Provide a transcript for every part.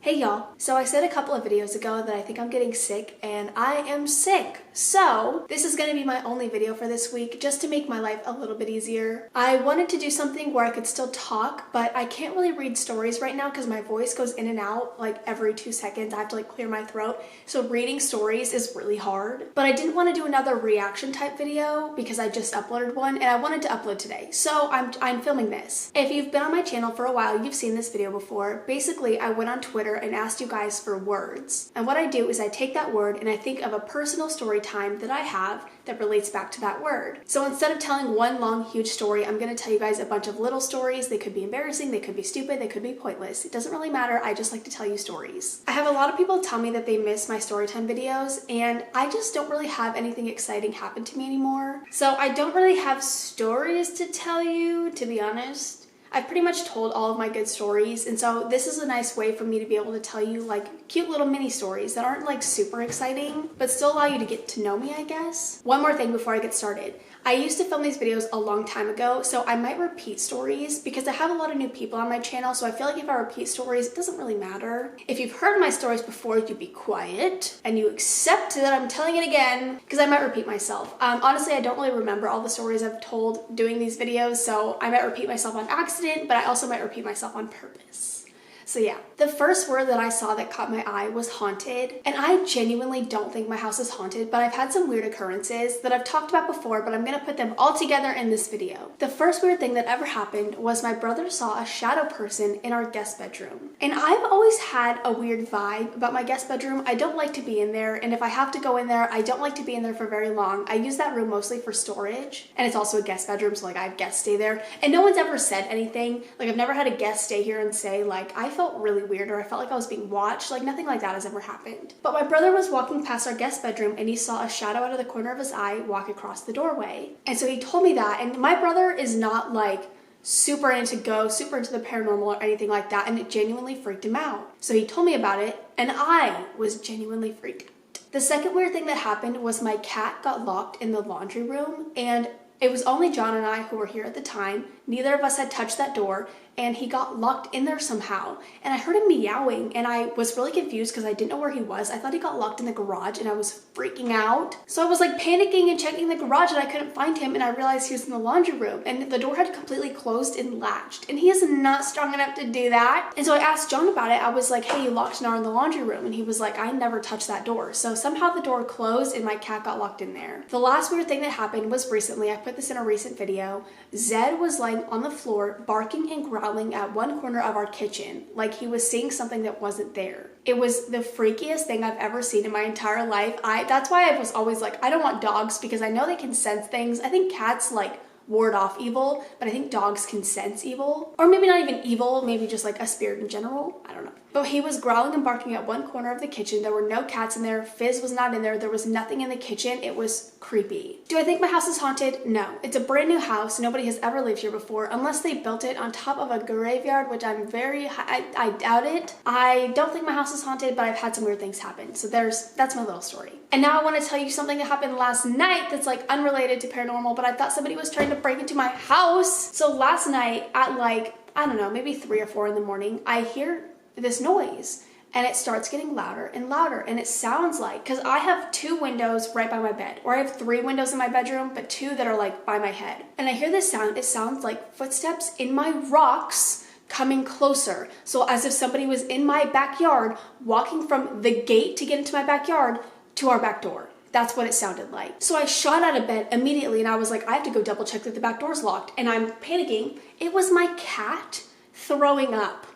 Hey y'all, so I said a couple of videos ago that I think I'm getting sick, and I am sick. So this is going to be my only video for this week, just to make my life a little bit easier. I wanted to do something where I could still talk, but I can't really read stories right now because my voice goes in and out like every 2 seconds. I have to like clear my throat. So reading stories is really hard. But I didn't want to do another reaction type video because I just uploaded one and I wanted to upload today. So I'm filming this. If you've been on my channel for a while, you've seen this video before. Basically, I went on Twitter and asked you guys for words. And what I do is I take that word and I think of a personal story time that I have that relates back to that word. So instead of telling one long, huge story, I'm going to tell you guys a bunch of little stories. They could be embarrassing, they could be stupid, they could be pointless. It doesn't really matter. I just like to tell you stories. I have a lot of people tell me that they miss my storytime videos, and I just don't really have anything exciting happen to me anymore. So I don't really have stories to tell you, to be honest. I've pretty much told all of my good stories, and so this is a nice way for me to be able to tell you like cute little mini stories that aren't like super exciting, but still allow you to get to know me, I guess. One more thing before I get started. I used to film these videos a long time ago, so I might repeat stories because I have a lot of new people on my channel, so I feel like if I repeat stories, it doesn't really matter. If you've heard my stories before, you be quiet and you accept that I'm telling it again because I might repeat myself. Honestly, I don't really remember all the stories I've told doing these videos, so I might repeat myself on accident, but I also might repeat myself on purpose. So yeah, the first word that I saw that caught my eye was haunted, and I genuinely don't think my house is haunted, but I've had some weird occurrences that I've talked about before, but I'm gonna put them all together in this video. The first weird thing that ever happened was my brother saw a shadow person in our guest bedroom. And I've always had a weird vibe about my guest bedroom. I don't like to be in there, and if I have to go in there, I don't like to be in there for very long. I use that room mostly for storage, and it's also a guest bedroom, so like I have guests stay there, and no one's ever said anything. Like I've never had a guest stay here and say like, I felt really weird or I felt like I was being watched. Like nothing like that has ever happened. But my brother was walking past our guest bedroom and he saw a shadow out of the corner of his eye walk across the doorway. And so he told me that, and my brother is not like super into ghosts, super into the paranormal or anything like that, and it genuinely freaked him out. So he told me about it and I was genuinely freaked out. The second weird thing that happened was my cat got locked in the laundry room, and it was only John and I who were here at the time. Neither of us had touched that door, and he got locked in there somehow. And I heard him meowing, and I was really confused because I didn't know where he was. I thought he got locked in the garage, and I was freaking out. So I was like panicking and checking the garage, and I couldn't find him, and I realized he was in the laundry room, and the door had completely closed and latched, and he is not strong enough to do that. And so I asked John about it. I was like, hey, you locked Nar in the laundry room, and he was like, I never touched that door. So somehow the door closed, and my cat got locked in there. The last weird thing that happened was recently. I put this in a recent video. Zed was lying on the floor, barking and growling at one corner of our kitchen, like he was seeing something that wasn't there. It was the freakiest thing I've ever seen in my entire life. That's why I was always like, I don't want dogs because I know they can sense things. I think cats like ward off evil, but I think dogs can sense evil. Or maybe not even evil, maybe just like a spirit in general. I don't know. But he was growling and barking at one corner of the kitchen. There were no cats in there. Fizz was not in there. There was nothing in the kitchen. It was creepy. Do I think my house is haunted? No. It's a brand new house. Nobody has ever lived here before, unless they built it on top of a graveyard, which I doubt it. I don't think my house is haunted, but I've had some weird things happen. So that's my little story. And now I want to tell you something that happened last night that's like unrelated to paranormal, but I thought somebody was trying to break into my house. So last night at like, I don't know, maybe 3 or 4 in the morning, I hear this noise and it starts getting louder and louder, and it sounds like, because I have 2 windows right by my bed, or I have 3 windows in my bedroom, but 2 that are like by my head. And I hear this sound. It sounds like footsteps in my rocks coming closer. So as if somebody was in my backyard walking from the gate to get into my backyard to our back door. That's what it sounded like. So I shot out of bed immediately and I was like, I have to go double check that the back door's locked. And I'm panicking. It was my cat throwing up.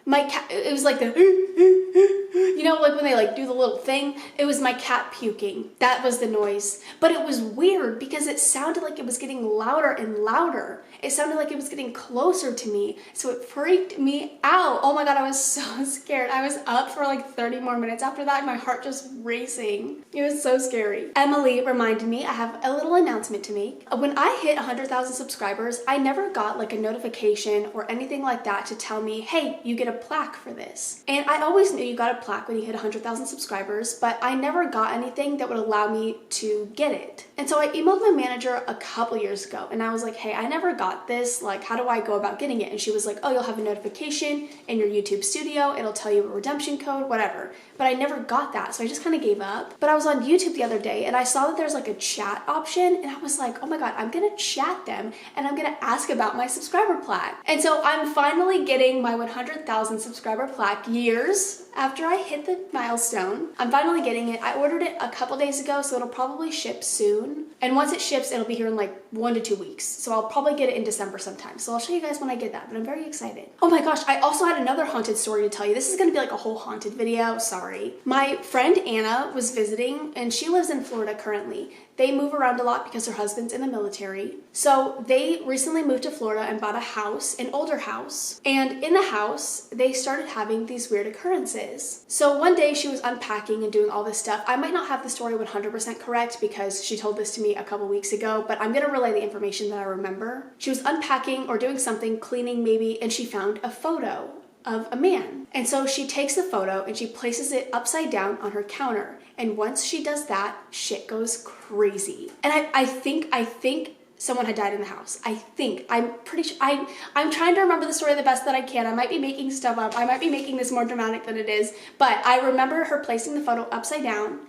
My cat, it was like the, you know, like when they like do the little thing, it was my cat puking. That was the noise. But it was weird because it sounded like it was getting louder and louder. It sounded like it was getting closer to me. So it freaked me out. Oh my God, I was so scared. I was up for like 30 more minutes after that. My heart just racing. It was so scary. Emily reminded me I have a little announcement to make. When I hit 100,000 subscribers, I never got like a notification or anything like that to tell me, hey, you get a a plaque for this. And I always knew you got a plaque when you hit 100,000 subscribers, but I never got anything that would allow me to get it. And so I emailed my manager a couple years ago and I was like, hey, I never got this. Like, how do I go about getting it? And she was like, oh, you'll have a notification in your YouTube studio. It'll tell you a redemption code, whatever. But I never got that. So I just kind of gave up. But I was on YouTube the other day and I saw that there's like a chat option. And I was like, oh my God, I'm going to chat them and I'm going to ask about my subscriber plaque. And so I'm finally getting my 100,000 subscriber plaque years after I hit the milestone. I'm finally getting it. I ordered it a couple days ago, so it'll probably ship soon. And once it ships, it'll be here in like 1 to 2 weeks. So I'll probably get it in December sometime. So I'll show you guys when I get that, but I'm very excited. Oh my gosh, I also had another haunted story to tell you. This is gonna be like a whole haunted video, sorry. My friend Anna was visiting and she lives in Florida currently. They move around a lot because her husband's in the military. So they recently moved to Florida and bought a house, an older house. And in the house, they started having these weird occurrences. So one day she was unpacking and doing all this stuff. I might not have the story 100% correct because she told this to me a couple weeks ago, but I'm gonna relay the information that I remember. She was unpacking or doing something, cleaning maybe, and she found a photo of a man. And so she takes the photo and she places it upside down on her counter. And once she does that, shit goes crazy. And I think someone had died in the house. I'm pretty sure, I'm trying to remember the story the best that I can. I might be making stuff up. I might be making this more dramatic than it is, but I remember her placing the photo upside down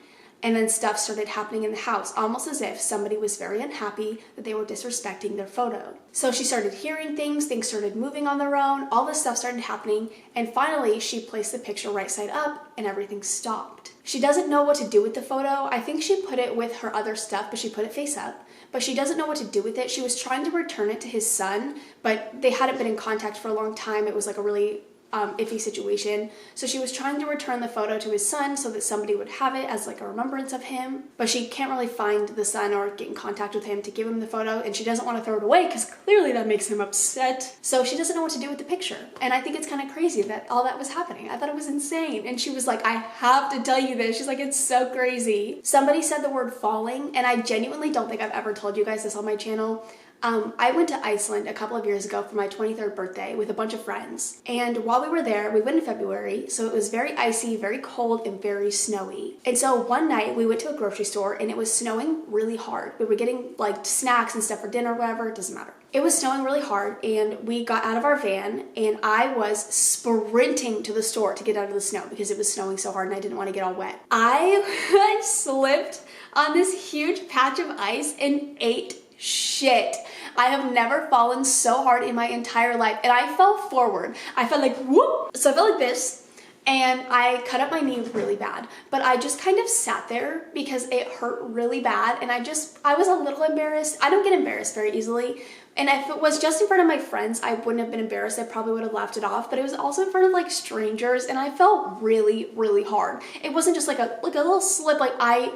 and then stuff started happening in the house, almost as if somebody was very unhappy that they were disrespecting their photo. So she started hearing things started moving on their own, all this stuff started happening, and finally she placed the picture right side up and everything stopped. She doesn't know what to do with the photo. I think she put it with her other stuff, but she put it face up. But she doesn't know what to do with it. She was trying to return it to his son, but they hadn't been in contact for a long time. It was like a really iffy situation. So she was trying to return the photo to his son so that somebody would have it as like a remembrance of him, but she can't really find the son or get in contact with him to give him the photo, and she doesn't want to throw it away because clearly that makes him upset. So she doesn't know what to do with the picture. And I think it's kind of crazy that all that was happening. I thought it was insane. And she was like, I have to tell you this. She's like, it's so crazy. Somebody said the word falling, and I genuinely don't think I've ever told you guys this on my channel. I went to Iceland a couple of years ago for my 23rd birthday with a bunch of friends. And while we were there, we went in February, so it was very icy, very cold, and very snowy. And so one night we went to a grocery store and it was snowing really hard. We were getting like snacks and stuff for dinner or whatever, it doesn't matter. It was snowing really hard and we got out of our van and I was sprinting to the store to get out of the snow because it was snowing so hard and I didn't want to get all wet. I slipped on this huge patch of ice and ate shit. I have never fallen so hard in my entire life, and I fell forward. I felt like whoop. So I felt like this, and I cut up my knee really bad, but I just kind of sat there because it hurt really bad, and I was a little embarrassed. I don't get embarrassed very easily, and if it was just in front of my friends, I wouldn't have been embarrassed. I probably would have laughed it off, but it was also in front of like strangers, and I felt really, really hard. It wasn't just like a little slip, like I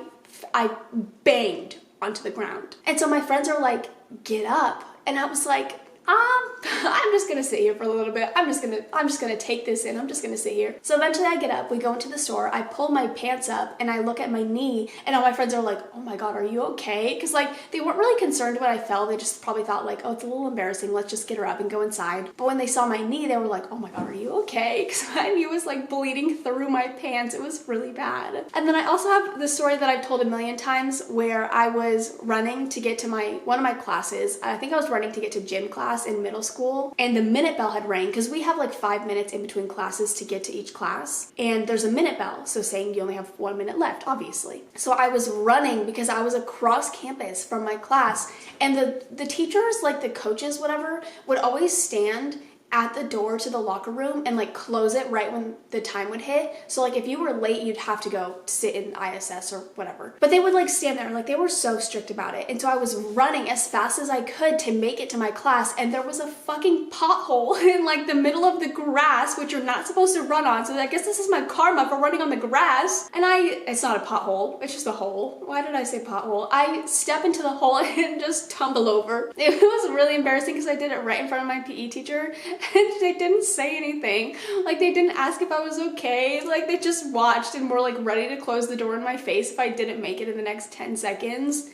banged onto the ground. And so my friends are like, get up. And I was like, I'm just gonna sit here for a little bit. I'm just gonna take this in. I'm just gonna sit here. So eventually I get up, we go into the store, I pull my pants up and I look at my knee and all my friends are like, oh my God, are you okay? Because like they weren't really concerned when I fell. They just probably thought like, oh, it's a little embarrassing. Let's just get her up and go inside. But when they saw my knee, they were like, oh my God, are you okay? Because my knee was like bleeding through my pants. It was really bad. And then I also have the story that I've told a million times where I was running to get to one of my classes. I think I was running to get to gym class in middle school, and the minute bell had rang because we have like 5 minutes in between classes to get to each class, and there's a minute bell, so saying you only have 1 minute left, obviously. So I was running because I was across campus from my class, and the teachers, like the coaches, whatever, would always stand at the door to the locker room and like close it right when the time would hit. So like if you were late, you'd have to go sit in ISS or whatever. But they would like stand there, like they were so strict about it. And so I was running as fast as I could to make it to my class, and there was a fucking pothole in like the middle of the grass, which you're not supposed to run on. So I guess this is my karma for running on the grass. And it's not a pothole, it's just a hole. Why did I say pothole? I step into the hole and just tumble over. It was really embarrassing because I did it right in front of my PE teacher. And they didn't say anything. Like they didn't ask if I was okay. Like they just watched and were like ready to close the door in my face if I didn't make it in the next 10 seconds.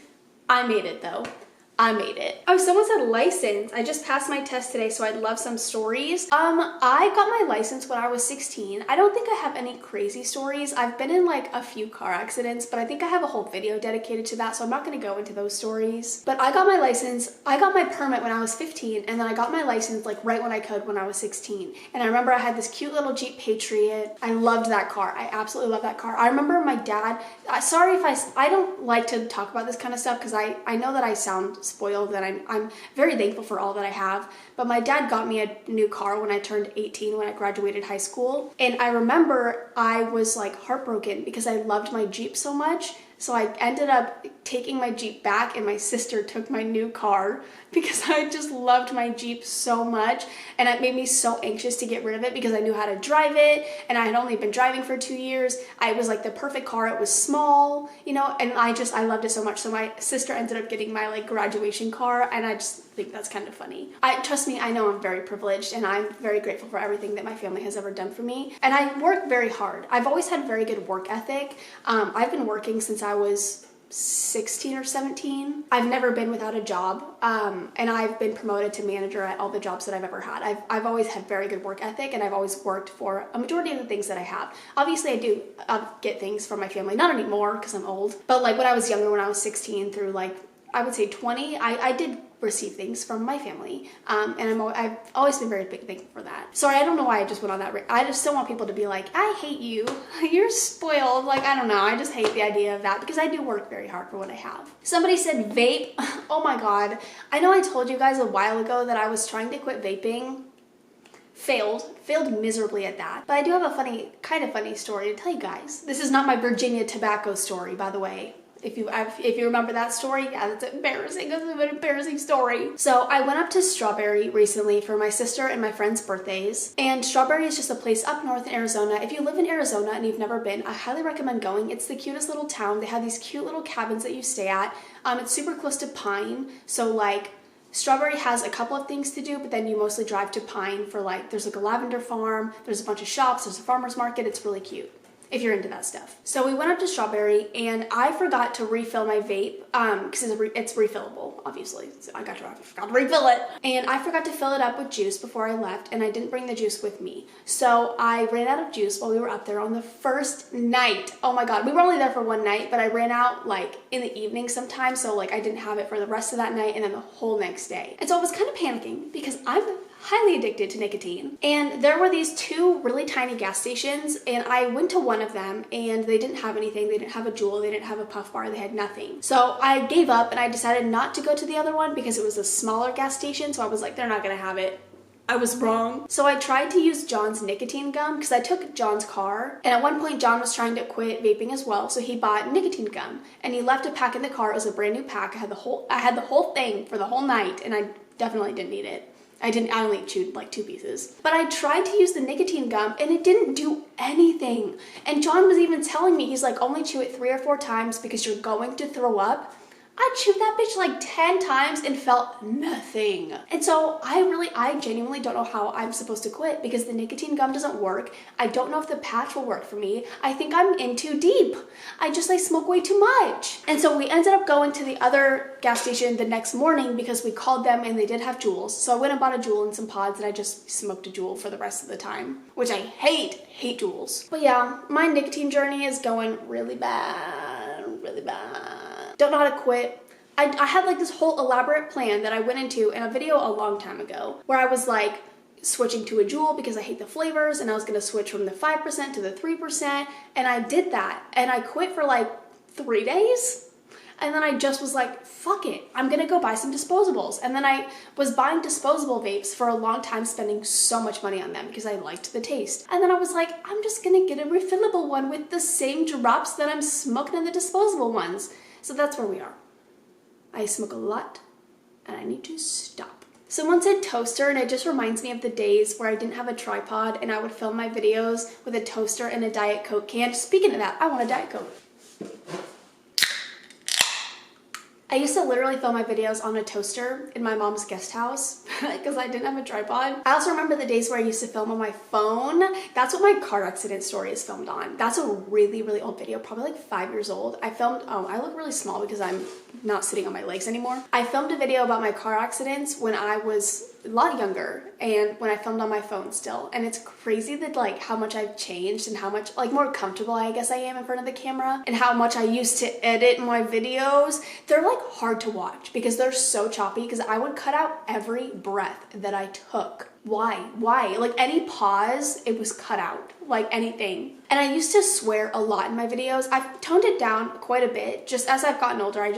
I made it though. I made it. Oh, someone said license. I just passed my test today, so I'd love some stories. I got my license when I was 16. I don't think I have any crazy stories. I've been in like a few car accidents, but I think I have a whole video dedicated to that, so I'm not gonna go into those stories. But I got my license, I got my permit when I was 15, and then I got my license like right when I could when I was 16. And I remember I had this cute little Jeep Patriot. I loved that car. I absolutely love that car. I remember my dad, sorry if I don't like to talk about this kind of stuff because I know that I sound spoiled, and I'm very thankful for all that I have, but my dad got me a new car when I turned 18 when I graduated high school, and I remember I was like heartbroken because I loved my Jeep so much. So I ended up taking my Jeep back, and my sister took my new car because I just loved my Jeep so much, and it made me so anxious to get rid of it because I knew how to drive it, and I had only been driving for 2 years. It was like the perfect car. It was small, you know, and I loved it so much. So my sister ended up getting my like graduation car, and I just think that's kind of funny. Trust me, I know I'm very privileged, and I'm very grateful for everything that my family has ever done for me. And I work very hard. I've always had very good work ethic. I've been working since I was 16 or 17. I've never been without a job, and I've been promoted to manager at all the jobs that I've ever had. I've always had very good work ethic, and I've always worked for a majority of the things that I have. Obviously, I do get things from my family, not anymore because I'm old, but like when I was younger, when I was 16 through like I would say 20, I did receive things from my family, and I've always been very thankful for that. Sorry, I don't know why I just went on that. I just don't want people to be like, I hate you, you're spoiled. Like, I don't know, I just hate the idea of that because I do work very hard for what I have. Somebody said vape. Oh my god. I know I told you guys a while ago that I was trying to quit vaping. Failed miserably at that. But I do have a kind of funny story to tell you guys. This is not my Virginia tobacco story, by the way. If you remember that story, yeah, that's embarrassing. That's an embarrassing story. So I went up to Strawberry recently for my sister and my friend's birthdays. And Strawberry is just a place up north in Arizona. If you live in Arizona and you've never been, I highly recommend going. It's the cutest little town. They have these cute little cabins that you stay at. It's super close to Pine. So like, Strawberry has a couple of things to do, but then you mostly drive to Pine for like, there's like a lavender farm, there's a bunch of shops, there's a farmer's market. It's really cute if you're into that stuff. So we went up to Strawberry, and I forgot to refill my vape because it's refillable, obviously. So I forgot to refill it. And I forgot to fill it up with juice before I left, and I didn't bring the juice with me. So I ran out of juice while we were up there on the first night. Oh my god, we were only there for one night, but I ran out like in the evening sometime, so like I didn't have it for the rest of that night and then the whole next day. And so I was kind of panicking because I'm highly addicted to nicotine. And there were these two really tiny gas stations, and I went to one of them and they didn't have anything. They didn't have a Juul, they didn't have a Puff Bar, they had nothing. So I gave up and I decided not to go to the other one because it was a smaller gas station. So I was like, they're not gonna have it. I was wrong. So I tried to use John's nicotine gum because I took John's car, and at one point John was trying to quit vaping as well, so he bought nicotine gum and he left a pack in the car. It was a brand new pack. I had the whole thing for the whole night, and I definitely didn't need it. I only chewed like 2 pieces. But I tried to use the nicotine gum and it didn't do anything. And John was even telling me, he's like, only chew it 3 or 4 times because you're going to throw up. I chewed that bitch like 10 times and felt nothing. And so I genuinely don't know how I'm supposed to quit because the nicotine gum doesn't work. I don't know if the patch will work for me. I think I'm in too deep. I smoke way too much. And so we ended up going to the other gas station the next morning because we called them and they did have Juuls. So I went and bought a Juul and some pods, and I just smoked a Juul for the rest of the time, which I hate Juuls. But yeah, my nicotine journey is going really bad, really bad. Don't know how to quit. I had like this whole elaborate plan that I went into in a video a long time ago where I was like switching to a Juul because I hate the flavors, and I was gonna switch from the 5% to the 3%, and I did that, and I quit for like 3 days, and then I just was like, fuck it, I'm gonna go buy some disposables. And then I was buying disposable vapes for a long time, spending so much money on them because I liked the taste. And then I was like, I'm just gonna get a refillable one with the same drops that I'm smoking in the disposable ones. So that's where we are. I smoke a lot and I need to stop. Someone said toaster, and it just reminds me of the days where I didn't have a tripod and I would film my videos with a toaster and a Diet Coke can. Speaking of that, I want a Diet Coke. I used to literally film my videos on a toaster in my mom's guest house because I didn't have a tripod. I also remember the days where I used to film on my phone. That's what my car accident story is filmed on. That's a really, really old video, probably like 5 years old. I look really small because I'm not sitting on my legs anymore. I filmed a video about my car accidents when I was a lot younger and when I filmed on my phone still. And it's crazy that like how much I've changed and how much like more comfortable I guess I am in front of the camera and how much I used to edit my videos. They're like hard to watch because they're so choppy because I would cut out every breath that I took. Why? Like any pause, it was cut out, like anything. And I used to swear a lot in my videos. I've toned it down quite a bit. Just as I've gotten older, I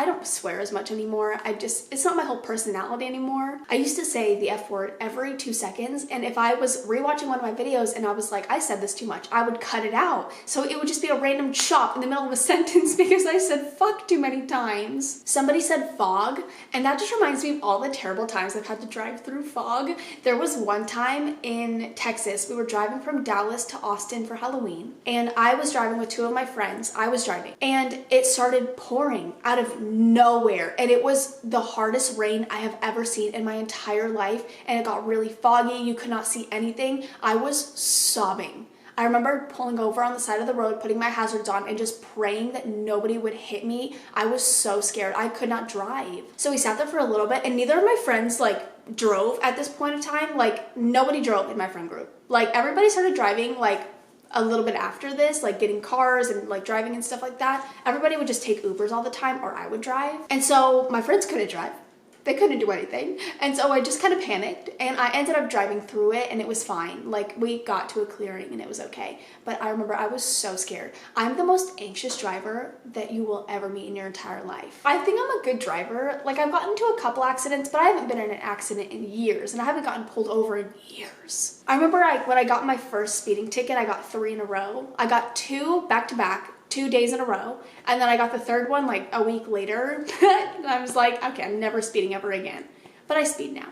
don't swear as much anymore. It's not my whole personality anymore. I used to say the F word every 2 seconds. And if I was rewatching one of my videos and I was like, I said this too much, I would cut it out. So it would just be a random chop in the middle of a sentence because I said fuck too many times. Somebody said fog, and that just reminds me of all the terrible times I've had to drive through fog. There was one time in Texas, we were driving from Dallas to Austin for Halloween, and I was driving with 2 of my friends. I was driving, and it started pouring out of nowhere, and it was the hardest rain I have ever seen in my entire life, and it got really foggy. You could not see anything. I was sobbing. I remember pulling over on the side of the road, putting my hazards on, and just praying that nobody would hit me. I was so scared. I could not drive. So we sat there for a little bit, and neither of my friends drove at this point of time. Like nobody drove in my friend group. Like everybody started driving like a little bit after this, like getting cars and like driving and stuff like that. Everybody would just take Ubers all the time, or I would drive. And so my friends couldn't drive. They couldn't do anything. And so I just kind of panicked and I ended up driving through it and it was fine. Like we got to a clearing and it was okay. But I remember I was so scared. I'm the most anxious driver that you will ever meet in your entire life. I think I'm a good driver. Like I've gotten into a couple accidents, but I haven't been in an accident in years and I haven't gotten pulled over in years. I remember when I got my first speeding ticket, I got 3 in a row. I got 2 back to back. 2 days in a row, and then I got the third one like a week later and I was like, okay, I'm never speeding ever again. But I speed now.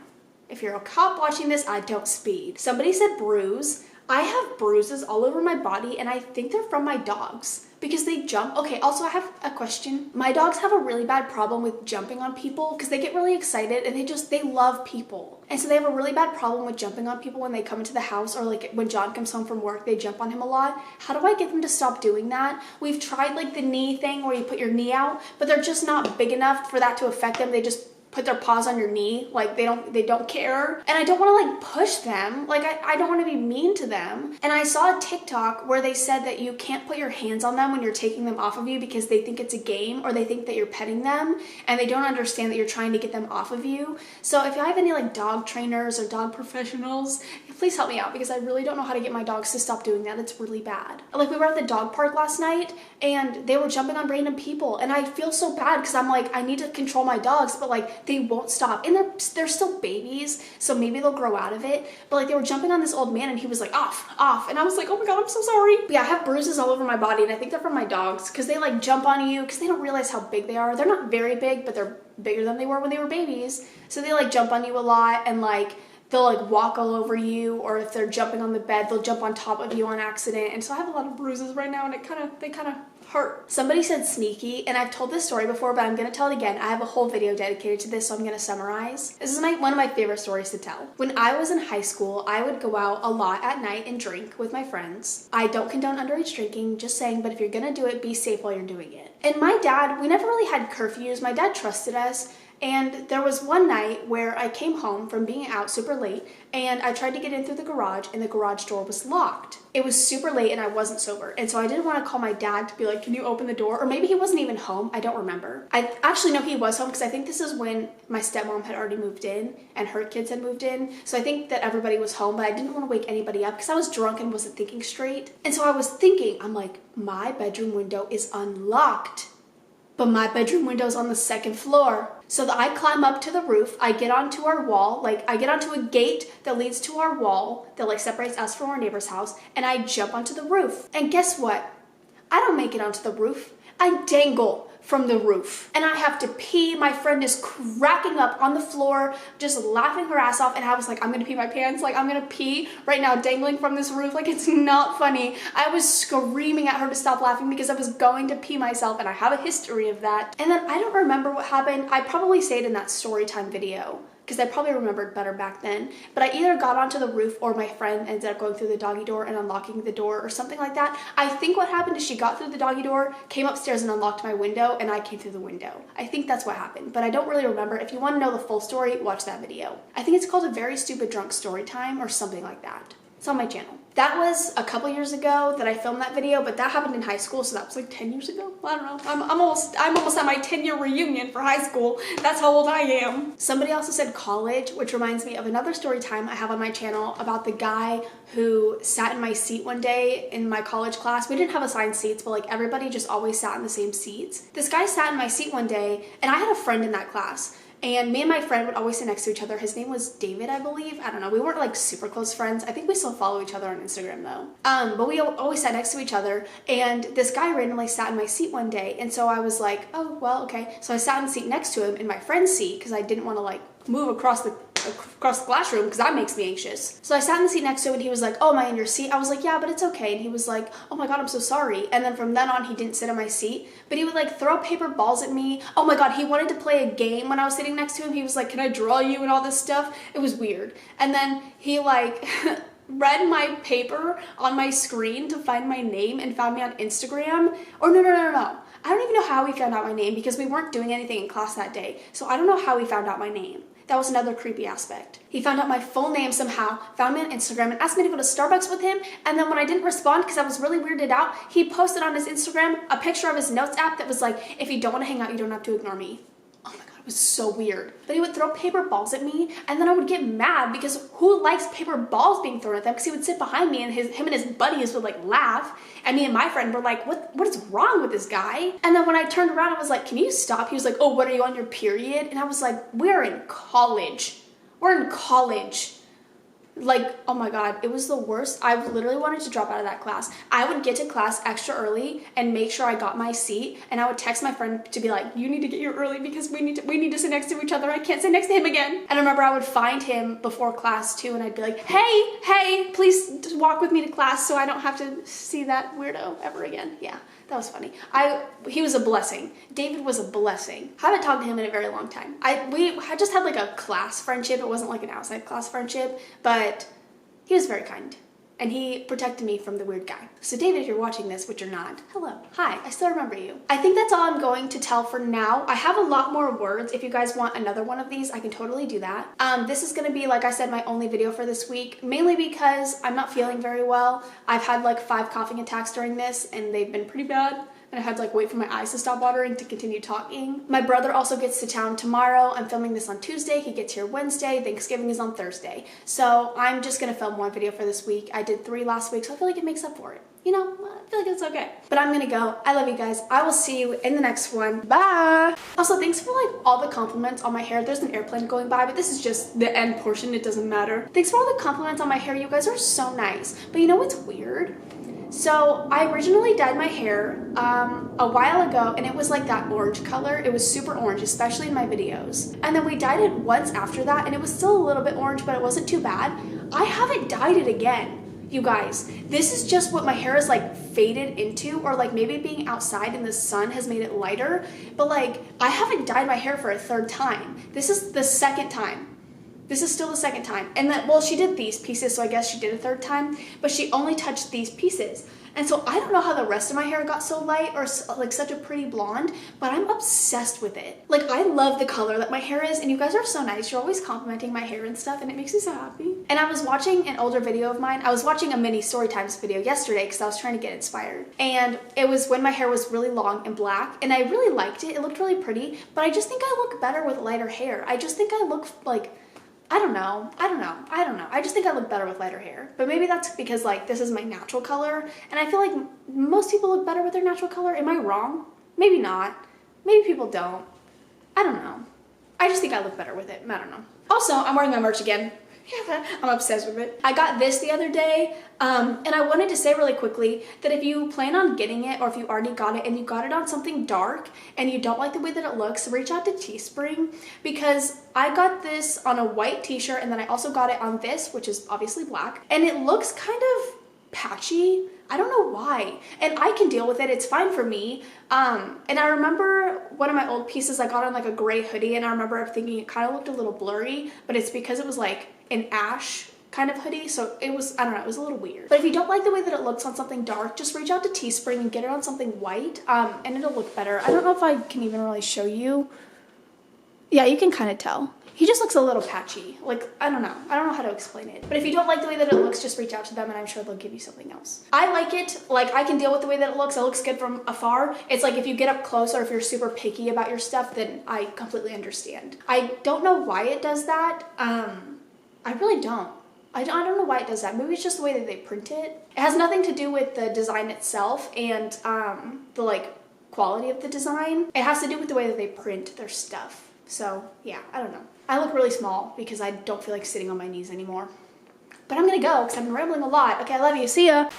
If you're a cop watching this, I don't speed. Somebody said bruise. I have bruises all over my body and I think they're from my dogs because they jump. Okay, also I have a question. My dogs have a really bad problem with jumping on people because they get really excited and they love people. And so they have a really bad problem with jumping on people when they come into the house, or like when John comes home from work, they jump on him a lot. How do I get them to stop doing that? We've tried like the knee thing where you put your knee out, but they're just not big enough for that to affect them. They just put their paws on your knee, like they don't care. And I don't want to like push them, like I don't want to be mean to them. And I saw a TikTok where they said that you can't put your hands on them when you're taking them off of you because they think it's a game, or they think that you're petting them and they don't understand that you're trying to get them off of you. So if you have any like dog trainers or dog professionals, please help me out because I really don't know how to get my dogs to stop doing that. It's really bad. Like we were at the dog park last night and they were jumping on random people and I feel so bad because I'm like, I need to control my dogs, but like they won't stop, and they're still babies, so maybe they'll grow out of it. But like they were jumping on this old man and he was like off, and I was like, oh my god, I'm so sorry. But yeah, I have bruises all over my body and I think they're from my dogs because they like jump on you because they don't realize how big they are. They're not very big, but they're bigger than they were when they were babies. So they like jump on you a lot and like they'll like walk all over you, or if they're jumping on the bed, they'll jump on top of you on accident. And so I have a lot of bruises right now and they kind of hurt. Somebody said sneaky, and I've told this story before, but I'm gonna tell it again. I have a whole video dedicated to this, so I'm gonna summarize. This is one of my favorite stories to tell. When I was in high school, I would go out a lot at night and drink with my friends. I don't condone underage drinking, just saying, but if you're gonna do it, be safe while you're doing it. And my dad, we never really had curfews. My dad trusted us. And there was one night where I came home from being out super late and I tried to get in through the garage and the garage door was locked. It was super late and I wasn't sober. And so I didn't want to call my dad to be like, can you open the door? Or maybe he wasn't even home. I don't remember. I actually know he was home because I think this is when my stepmom had already moved in and her kids had moved in. So I think that everybody was home, but I didn't want to wake anybody up because I was drunk and wasn't thinking straight. And so I was thinking, I'm like, my bedroom window is unlocked, but my bedroom window's on the 2nd floor. So that I climb up to the roof, I get onto our wall, like I get onto a gate that leads to our wall that like separates us from our neighbor's house, and I jump onto the roof. And guess what? I don't make it onto the roof. I dangle from the roof. And I have to pee. My friend is cracking up on the floor, just laughing her ass off. And I was like, I'm gonna pee my pants. Like, I'm gonna pee right now, dangling from this roof. Like, it's not funny. I was screaming at her to stop laughing because I was going to pee myself, and I have a history of that. And then I don't remember what happened. I probably stayed in that story time video, because I probably remembered better back then. But I either got onto the roof or my friend ended up going through the doggy door and unlocking the door or something like that. I think what happened is she got through the doggy door, came upstairs and unlocked my window, and I came through the window. I think that's what happened, but I don't really remember. If you want to know the full story, watch that video. I think it's called A Very Stupid Drunk Story Time or something like that. It's on my channel. That was a couple years ago that I filmed that video, but that happened in high school, so that was like 10 years ago. I don't know. I'm almost at my 10-year reunion for high school. That's how old I am. Somebody also said college, which reminds me of another story time I have on my channel about the guy who sat in my seat one day in my college class. We didn't have assigned seats, but like everybody just always sat in the same seats. This guy sat in my seat one day, and I had a friend in that class. And me and my friend would always sit next to each other. His name was David, I believe. I don't know. We weren't like super close friends. I think we still follow each other on Instagram though. But we always sat next to each other. And this guy randomly sat in my seat one day. And so I was like, oh, well, okay. So I sat in the seat next to him in my friend's seat because I didn't want to like move across the classroom because that makes me anxious. So I sat in the seat next to him and he was like, oh, am I in your seat? I was like, yeah, but it's okay. And he was like, oh my God, I'm so sorry. And then from then on, he didn't sit in my seat, but he would like throw paper balls at me. Oh my God, he wanted to play a game when I was sitting next to him. He was like, can I draw you and all this stuff? It was weird. And then he like read my paper on my screen to find my name and found me on Instagram. Or no. I don't even know how he found out my name because we weren't doing anything in class that day. So I don't know how he found out my name. That was another creepy aspect. He found out my full name somehow, found me on Instagram, and asked me to go to Starbucks with him. And then when I didn't respond because I was really weirded out, he posted on his Instagram a picture of his notes app that was like, if you don't want to hang out, you don't have to ignore me. Oh my God, it was so weird. But he would throw paper balls at me, and then I would get mad because who likes paper balls being thrown at them? Because he would sit behind me and him and his buddies would like laugh. And me and my friend were like, what is wrong with this guy? And then when I turned around, I was like, can you stop? He was like, oh, what, are you on your period? And I was like, we're in college. We're in college. Like, oh my God, it was the worst. I literally wanted to drop out of that class. I would get to class extra early and make sure I got my seat, and I would text my friend to be like, you need to get here early because we need to sit next to each other. I can't sit next to him again. And I remember I would find him before class too, and I'd be like, hey, please walk with me to class so I don't have to see that weirdo ever again. Yeah, that was funny. He was a blessing. David was a blessing. I haven't talked to him in a very long time. I just had like a class friendship. It wasn't like an outside class friendship, but he was very kind, and he protected me from the weird guy. So David, if you're watching this, which you're not, hello. Hi, I still remember you. I think that's all I'm going to tell for now. I have a lot more words. If you guys want another one of these, I can totally do that. This is gonna be, like I said, my only video for this week, mainly because I'm not feeling very well. I've had like 5 coughing attacks during this, and they've been pretty bad. And I had to like wait for my eyes to stop watering to continue talking. My brother also gets to town tomorrow. I'm filming this on Tuesday. He gets here Wednesday. Thanksgiving is on Thursday. So I'm just gonna film 1 video for this week. I did 3 last week, so I feel like it makes up for it. You know, I feel like it's okay. But I'm gonna go. I love you guys. I will see you in the next one. Bye. Also, thanks for like all the compliments on my hair. There's an airplane going by, but this is just the end portion. It doesn't matter. Thanks for all the compliments on my hair. You guys are so nice. But you know what's weird? So I originally dyed my hair a while ago, and it was like that orange color. It was super orange, especially in my videos. And then we dyed it once after that, and it was still a little bit orange, but it wasn't too bad. I haven't dyed it again, you guys. This is just what my hair is like faded into, or like maybe being outside in the sun has made it lighter. But like, I haven't dyed my hair for a 3rd time. This is the 2nd time. This is still the 2nd time. And then, well, she did these pieces, so I guess she did a 3rd time, but she only touched these pieces. And so I don't know how the rest of my hair got so light or like such a pretty blonde, but I'm obsessed with it. Like, I love the color that my hair is, and you guys are so nice. You're always complimenting my hair and stuff, and it makes me so happy. And I was watching an older video of mine. I was watching a mini story times video yesterday because I was trying to get inspired. And it was when my hair was really long and black, and I really liked it. It looked really pretty, but I just think I look better with lighter hair. I just think I look like, I don't know. I just think I look better with lighter hair. But maybe that's because like this is my natural color, and I feel like most people look better with their natural color. Am I wrong? Maybe not. Maybe people don't. I don't know. I just think I look better with it. I don't know. Also, I'm wearing my merch again. Yeah, I'm obsessed with it. I got this the other day, and I wanted to say really quickly that if you plan on getting it, or if you already got it and you got it on something dark and you don't like the way that it looks, reach out to Teespring, because I got this on a white t-shirt and then I also got it on this, which is obviously black, and it looks kind of patchy. I don't know why, and I can deal with it. It's fine for me. And I remember one of my old pieces I got on like a gray hoodie, and I remember thinking it kind of looked a little blurry, but it's because it was like an ash kind of hoodie, so it was, I don't know, it was a little weird. But if you don't like the way that it looks on something dark, just reach out to Teespring and get it on something white, and it'll look better. I don't know if I can even really show you. Yeah, you can kind of tell. He just looks a little patchy. Like, I don't know how to explain it. But if you don't like the way that it looks, just reach out to them and I'm sure they'll give you something else. I like it. Like, I can deal with the way that it looks. It looks good from afar. It's like if you get up close or if you're super picky about your stuff, then I completely understand. I don't know why it does that. I really don't. I don't know why it does that. Maybe it's just the way that they print it. It has nothing to do with the design itself and the like quality of the design. It has to do with the way that they print their stuff. So yeah, I don't know. I look really small because I don't feel like sitting on my knees anymore. But I'm gonna go because I've been rambling a lot. Okay, I love you. See ya.